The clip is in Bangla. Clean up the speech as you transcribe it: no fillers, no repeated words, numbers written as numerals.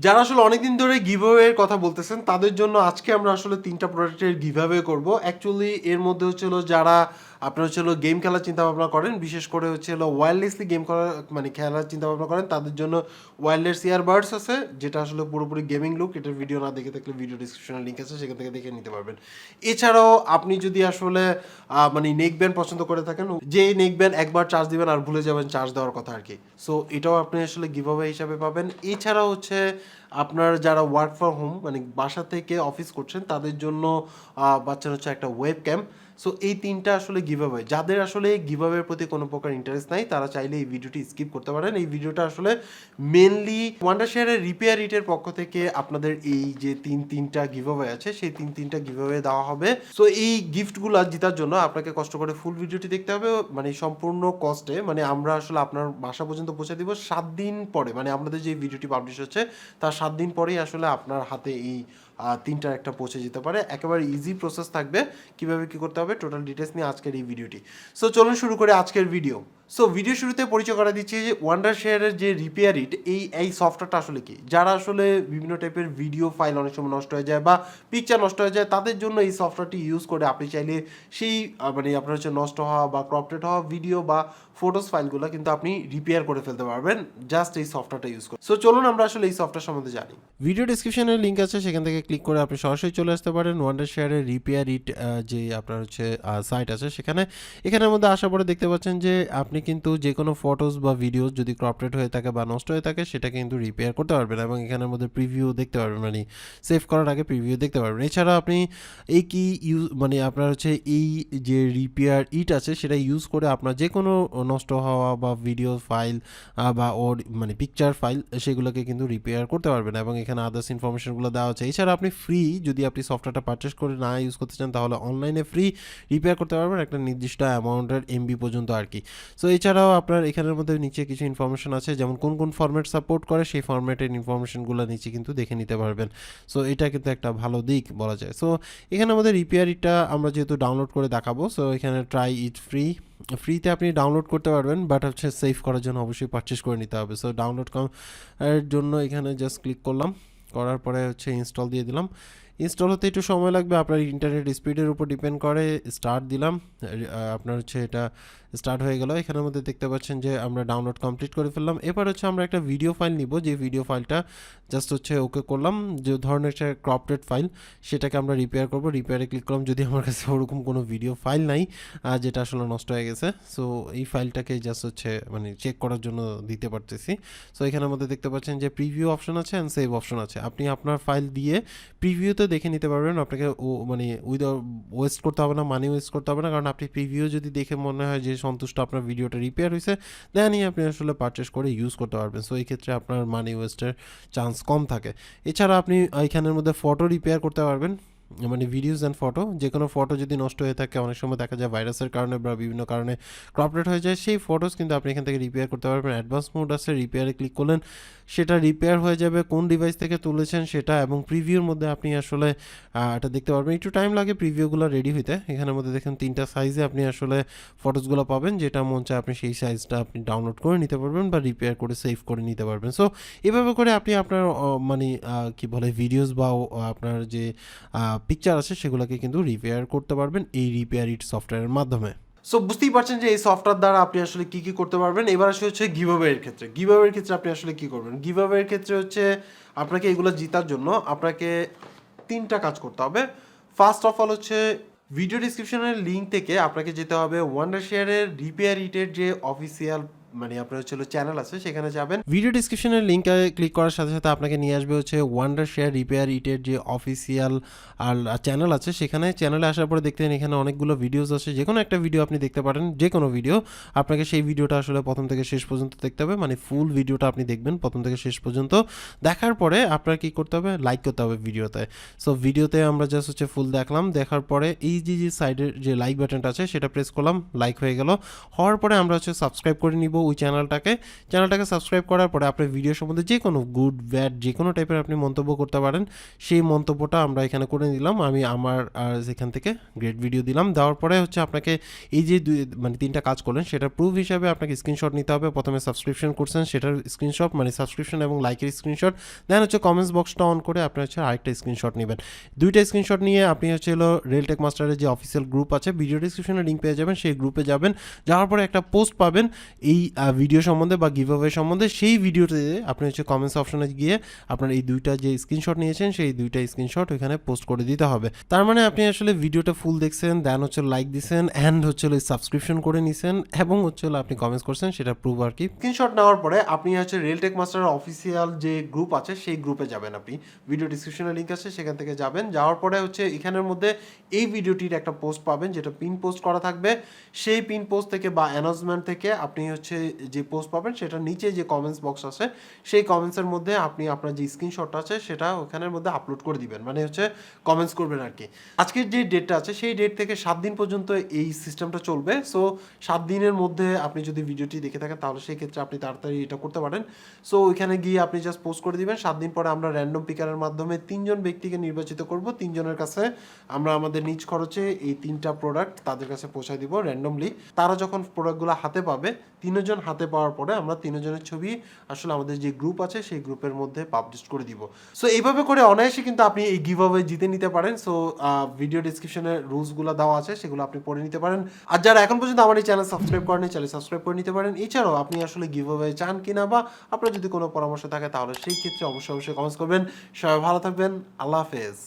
যারা আসলে অনেকদিন ধরে গিভঅ্যাওয়ের কথা বলতেছেন তাদের জন্য আজকে আমরা আসলে 3টা প্রোডাক্টের গিভঅ্যাওয়ে করব। অ্যাকচুয়ালি এর মধ্যে হচ্ছে হলো যারা আপনারা হচ্ছে হলো গেম খেলার চিন্তা ভাবনা করেন, বিশেষ করে হচ্ছে হলো ওয়্যারলেসলি গেম করার মানে খেলার চিন্তা ভাবনা করেন, তাদের জন্য ওয়্যারলেস ইয়ারবাডস আছে, যেটা আসলে পুরোপুরি গেমিং লুক। এটার ভিডিও না দেখে থাকলে ভিডিও ডিসক্রিপশনে লিঙ্ক আছে, সেখান থেকে দেখে নিতে পারবেন। এছাড়াও আপনি যদি আসলে মানে নেক ব্যান্ড পছন্দ করে থাকেন, যে নেক ব্যান্ড একবার চার্জ দিবেন আর ভুলে যাবেন চার্জ দেওয়ার কথা আর কি, সো এটাও আপনি আসলে গিভঅ্যাওয়ে হিসাবে পাবেন। এছাড়াও হচ্ছে আপনার যারা ওয়ার্ক ফ্রম হোম মানে বাসা থেকে অফিস করছেন তাদের জন্য বাচ্চার হচ্ছে একটা ওয়েব ক্যাম। সো এই 3টা আসলে গিভঅ্যাওয়ে। যাদের আসলে গিভঅ্যাওয়ের প্রতি কোনো প্রকার ইন্টারেস্ট নাই তারা চাইলে এই ভিডিওটি স্কিপ করতে পারেন। এই ভিডিওটা আসলে মেনলি ওয়ান্ডারশেয়ারের রিপেয়ারিটের পক্ষ থেকে আপনাদের এই যে তিনটা গিভঅ্যাওয়ে আছে সেই তিনটা গিভঅ্যাওয়ে দেওয়া হবে। সো এই গিফটগুলো জেতার জন্য আপনাকে কষ্ট করে ফুল ভিডিওটি দেখতে হবে, মানে সম্পূর্ণ কস্টে। মানে আমরা আসলে আপনার বাসা পর্যন্ত পৌঁছে দিব 7 দিন পরে, মানে আমাদের যে ভিডিওটি পাবলিশ হচ্ছে তার 7 দিন পরেই আসলে আপনার হাতে এই 3টার একটা পৌঁছে যেতে পারে। একেবারে ইজি প্রসেস থাকবে, কিভাবে কি করতে হবে টোটাল ডিটেলস নিয়ে আজকের এই ভিডিওটি। সো চলুন শুরু করে আজকের ভিডিও। সো ভিডিও শুরুতে পরিচয় করা দিচ্ছি যে ওয়ান্ডারশেয়ারের যে রিপেয়ারিট এই সফটওয়্যারটা আসলে কি। যারা আসলে বিভিন্ন টাইপের ভিডিও ফাইল অনেক সময় নষ্ট হয়ে যায় বা পিকচার নষ্ট হয়ে যায় তাদের জন্য এই সফটওয়্যারটি ইউজ করে আপনি চাইলে সেই মানে আপনার হচ্ছে নষ্ট হওয়া বা ক্রপটেড হওয়া ভিডিও বা ফটোস ফাইলগুলো কিন্তু আপনি রিপেয়ার করে ফেলতে পারবেন জাস্ট এই সফটওয়্যারটা ইউজ করে। সো চলুন আমরা আসলে এই সফটওয়্যার সম্বন্ধে জানি। ভিডিও ডিসক্রিপশনে লিঙ্ক আছে, সেখান থেকে ক্লিক করে আপনি সরাসরি চলে আসতে পারেন ওয়ান্ডারশেয়ারের রিপেয়ারিট যে আপনার হচ্ছে সাইট আছে সেখানে। এখানের মধ্যে আসার পরে দেখতে পাচ্ছেন যে আপনি কিন্তু যে কোনো ফটোস বা ভিডিও যদি ক্রপটেড হয়ে থাকে বা নষ্ট হয়ে থাকে সেটা কিন্তু রিপেয়ার করতে পারবেন এবং এখানের মধ্যে প্রিভিউ দেখতে পারবেন, মানে সেভ করার আগে প্রিভিউ দেখতে পারবেন। এছাড়া আপনি এই কি মানে আপনার হচ্ছে এই যে রিপেয়ার ইট আছে সেটা ইউজ করে আপনার যে কোনো নষ্ট হওয়া বা ভিডিও ফাইল বা ওর মানে পিকচার ফাইল সেগুলোকে কিন্তু রিপেয়ার করতে পারবেন এবং এখানে আদার্স ইনফরমেশনগুলো দেওয়া আছে। এছাড়া আপনি ফ্রি, যদি আপনি সফটওয়্যারটা পারচেস করে না ইউজ করতে চান তাহলে অনলাইনে ফ্রি রিপেয়ার করতে পারবেন একটা নির্দিষ্ট অ্যামাউন্টের এমবি পর্যন্ত আর কি। সো এছাড়াও আপনার এখানের মধ্যে নিচে কিছু ইনফরমেশন আছে, যেমন কোন কোন ফরম্যাট সাপোর্ট করে সেই ফরম্যাটের ইনফরমেশনগুলো নিচে কিন্তু দেখে নিতে পারবেন। সো এটা কিন্তু একটা ভালো দিক বলা যায়। সো এখানে আমাদের রিপেয়ারিটা আমরা যেহেতু ডাউনলোড করে দেখাবো, সো এখানে ট্রাই ইট ফ্রিতে আপনি ডাউনলোড করতে পারবেন, বাট হচ্ছে সেভ করার জন্য অবশ্যই পারচেস করে নিতে হবে। সো ডাউনলোড এর জন্য এখানে জাস্ট ক্লিক করলাম, করার পরে হচ্ছে ইনস্টল দিয়ে দিলাম। ইনস্টল হতে একটু সময় লাগবে, আপনার ইন্টারনেট স্পিডের উপর ডিপেন্ড করে। স্টার্ট দিলাম, আপনার হচ্ছে এটা স্টার্ট হয়ে গেল। এখানের মধ্যে দেখতে পাচ্ছেন যে আমরা ডাউনলোড কমপ্লিট করে ফেললাম। এবার হচ্ছে আমরা একটা ভিডিও ফাইল নিব, যে ভিডিও ফাইলটা জাস্ট হচ্ছে ওকে করলাম, যে ধরনের একটা ক্রপটেড ফাইল সেটাকে আমরা রিপেয়ার করব। রিপেয়ারে ক্লিক করলাম, যদি আমার কাছে ওরকম কোনো ভিডিও ফাইল নাই যেটা আসলে নষ্ট হয়ে গেছে, সো এই ফাইলটাকে জাস্ট হচ্ছে মানে চেক করার জন্য দিতে পারতেছি। সো এখানের মধ্যে দেখতে পাচ্ছেন যে প্রিভিউ অপশন আছে অ্যান্ড সেভ অপশন আছে। আপনি আপনার ফাইল দিয়ে প্রিভিউতে দেখে নিতে পারবেন, আপনাকে মানে ওয়েস্ট করতে হবে না, মানি ওয়েস্ট করতে হবে না, কারণ আপনি প্রিভিউ যদি দেখে মনে হয় যে সন্তুষ্ট আপনার ভিডিওটা রিপেয়ার হয়েছে, দেনই আপনি আসলে পারচেস করে ইউজ করতে পারবেন। সো এই ক্ষেত্রে আপনার মানি ওয়েস্টের চান্স কম থাকে। এছাড়া আপনি এখানের মধ্যে ফটো রিপেয়ার করতে পারবেন, মানে ভিডিওস অ্যান্ড ফটো। যে কোনো ফটো যদি নষ্ট হয়ে থাকে, অনেক সময় দেখা যায় ভাইরাসের কারণে বা বিভিন্ন কারণে ক্রপটেড হয়ে যায়, সেই ফটোস কিন্তু আপনি এখান থেকে রিপেয়ার করতে পারবেন। অ্যাডভান্স মোড আছে, রিপেয়ারে ক্লিক করলেন সেটা রিপেয়ার হয়ে যাবে, কোন ডিভাইস থেকে তুলেছেন সেটা, এবং প্রিভিউর মধ্যে আপনি আসলে এটা দেখতে পারবেন। একটু টাইম লাগে প্রিভিউগুলো রেডি হইতে। এখানের মধ্যে দেখেন 3টা সাইজে আপনি আসলে ফটোসগুলো পাবেন, যেটা মন চায় আপনি সেই সাইজটা আপনি ডাউনলোড করে নিতে পারবেন বা রিপেয়ার করে সেভ করে নিতে পারবেন। সো এভাবে করে আপনি আপনার মানে কি বলে ভিডিওস বা আপনার যে পিকচার আছে সেগুলোকে কিন্তু রিপেয়ার করতে পারবেন এই রিপেয়ারিট সফটওয়্যারের মাধ্যমে। সো বুঝতেই পারছেন যে এই সফটওয়্যার দ্বারা আপনি আসলে কি কি করতে পারবেন। এবার আসলে হচ্ছে গিভঅ্যাওয়ের ক্ষেত্রে। গিভঅ্যাওয়ের ক্ষেত্রে আপনি আসলে কি করবেন? গিভঅ্যাওয়ের ক্ষেত্রে হচ্ছে আপনাকে এগুলো জেতার জন্য আপনাকে 3টা কাজ করতে হবে। ফার্স্ট অফ অল হচ্ছে ভিডিও ডিসক্রিপশনের লিঙ্ক থেকে আপনাকে যেতে হবে ওয়ান্ডারশেয়ারের রিপেয়ারিটের যে অফিসিয়াল মানে আপনার হচ্ছে চ্যানেল আছে সেখানে যাবেন। ভিডিও ডিসক্রিপশনের লিঙ্কে ক্লিক করার সাথে সাথে আপনাকে নিয়ে আসবে হচ্ছে ওয়ান্ডারশেয়ার রিপেয়ারিটের যে অফিসিয়াল আর চ্যানেল আছে। সেখানে চ্যানেলে আসার পরে দেখতেন এখানে অনেকগুলো ভিডিওস আছে, যে কোনো একটা ভিডিও আপনি দেখতে পারেন, যে কোনো ভিডিও। আপনাকে সেই ভিডিওটা আসলে প্রথম থেকে শেষ পর্যন্ত দেখতে হবে, মানে ফুল ভিডিওটা আপনি দেখবেন প্রথম থেকে শেষ পর্যন্ত। দেখার পরে আপনার কি করতে হবে, লাইক করতে হবে ভিডিওতে। সো ভিডিওতে আমরা জাস্ট হচ্ছে ফুল দেখলাম, দেখার পরে এই যে সাইডের যে লাইক বাটনটা আছে সেটা প্রেস করলাম, লাইক হয়ে গেল। হওয়ার পরে আমরা হচ্ছে সাবস্ক্রাইব করে নিব ওই চ্যানেলটাকে সাবস্ক্রাইব করার পরে আপনার ভিডিও সম্বন্ধে যে কোনো গুড ব্যাড যে কোনো টাইপের আপনি মন্তব্য করতে পারেন, সেই মন্তব্যটা আমরা এখানে করে নিলাম। আমি আমার এখান থেকে গ্রেট ভিডিও দিলাম, দেওয়ার পরে হচ্ছে আপনাকে এই যে মানে 3টা কাজ করলেন সেটার প্রুফ হিসাবে আপনাকে স্ক্রিনশট নিতে হবে। প্রথমে সাবস্ক্রিপশন করছেন সেটার স্ক্রিনশট, মানে সাবস্ক্রিপশন এবং লাইকের স্ক্রিনশট, দেন হচ্ছে কমেন্টস বক্সটা অন করে আপনি হচ্ছে আরেকটা স্ক্রিনশট নেবেন। 2টা স্ক্রিনশট নিয়ে আপনি হচ্ছে রিয়েলটেক মাস্টারের যে অফিসিয়াল গ্রুপ আছে, ভিডিও ডিসক্রিপশনে লিঙ্ক পেয়ে যাবেন, সেই গ্রুপে যাবেন, যাওয়ার পরে একটা পোস্ট পাবেন এই ভিডিও সম্বন্ধে বা গিভ অ্যাওয়ে সম্বন্ধে। সেই ভিডিওতে আপনি হচ্ছে কমেন্টস অপশনে গিয়ে আপনার এই 2টা যে স্ক্রিনশট নিয়েছেন সেই 2টা স্ক্রিনশট ওইখানে পোস্ট করে দিতে হবে। তার মানে আপনি আসলে ভিডিওটা ফুল দেখছেন, দেন হচ্ছে লাইক দিছেন, অ্যান্ড হচ্ছে সাবস্ক্রিপশন করে নিছেন, এবং হচ্ছে আপনি কমেন্টস করছেন, সেটা প্রুভ আর কি। স্ক্রিনশট নেওয়ার পরে আপনি হচ্ছে রিয়েলটেক মাস্টারের অফিসিয়াল যে গ্রুপ আছে সেই গ্রুপে যাবেন। আপনি ভিডিও ডিসক্রিপশনে লিঙ্ক আছে, সেখান থেকে যাবেন, যাওয়ার পরে হচ্ছে এখানের মধ্যে এই ভিডিওটির একটা পোস্ট পাবেন যেটা পিন পোস্ট করা থাকবে। সেই পিন পোস্ট থেকে বা অ্যানাউন্সমেন্ট থেকে আপনি হচ্ছে যে পোস্ট পাবেন সেটার নিচে যে কমেন্টস বক্স আছে সেই কমেন্টসের মধ্যে আপনি আপনার যে স্ক্রিনশটটা আছে সেটা ওখানের মধ্যে আপলোড করে দিবেন, মানে হচ্ছে কমেন্টস করবেন আর কি। আজকের যে ডেটটা আছে সেই ডেট থেকে 7 দিন পর্যন্ত এই সিস্টেমটা চলবে। সো 7 দিনের মধ্যে আপনি যদি ভিডিওটি দেখে থাকেন তাহলে সেই ক্ষেত্রে আপনি তাড়াতাড়ি এটা করতে পারেন। সো ওইখানে গিয়ে আপনি জাস্ট পোস্ট করে দিবেন। 7 দিন পরে আমরা র্যান্ডম পিকারের মাধ্যমে 3জন ব্যক্তিকে নির্বাচিত করব। 3জনের কাছে আমরা আমাদের নিজ খরচে এই 3টা প্রোডাক্ট তাদের কাছে পৌঁছায় দিব র্যান্ডমলি। তারা যখন প্রোডাক্টগুলো হাতে পাবে, 3জন হাতে পাওয়ার পরে আমরা 3জনের ছবি আসলে আমাদের যে গ্রুপ আছে সেই গ্রুপের মধ্যে পাবলিশ করে দিব। সো এইভাবে করে অনায়াসে কিন্তু আপনি এই গিভ অ্যাওয়ে জিতে নিতে পারেন। সো ভিডিও ডিসক্রিপশনে রুলসগুলো দেওয়া আছে, সেগুলো আপনি পড়ে নিতে পারেন। আর যারা এখন পর্যন্ত আমার এই চ্যানেল সাবস্ক্রাইব করেনি, চ্যানেল সাবস্ক্রাইব করে নিতে পারেন। এছাড়াও আপনি আসলে গিভ অ্যাওয়ে চান কিনা বা আপনার যদি কোনো পরামর্শ থাকে তাহলে সেই ক্ষেত্রে অবশ্যই কমেন্টস করবেন। সবাই ভালো থাকবেন, আল্লাহ হাফেজ।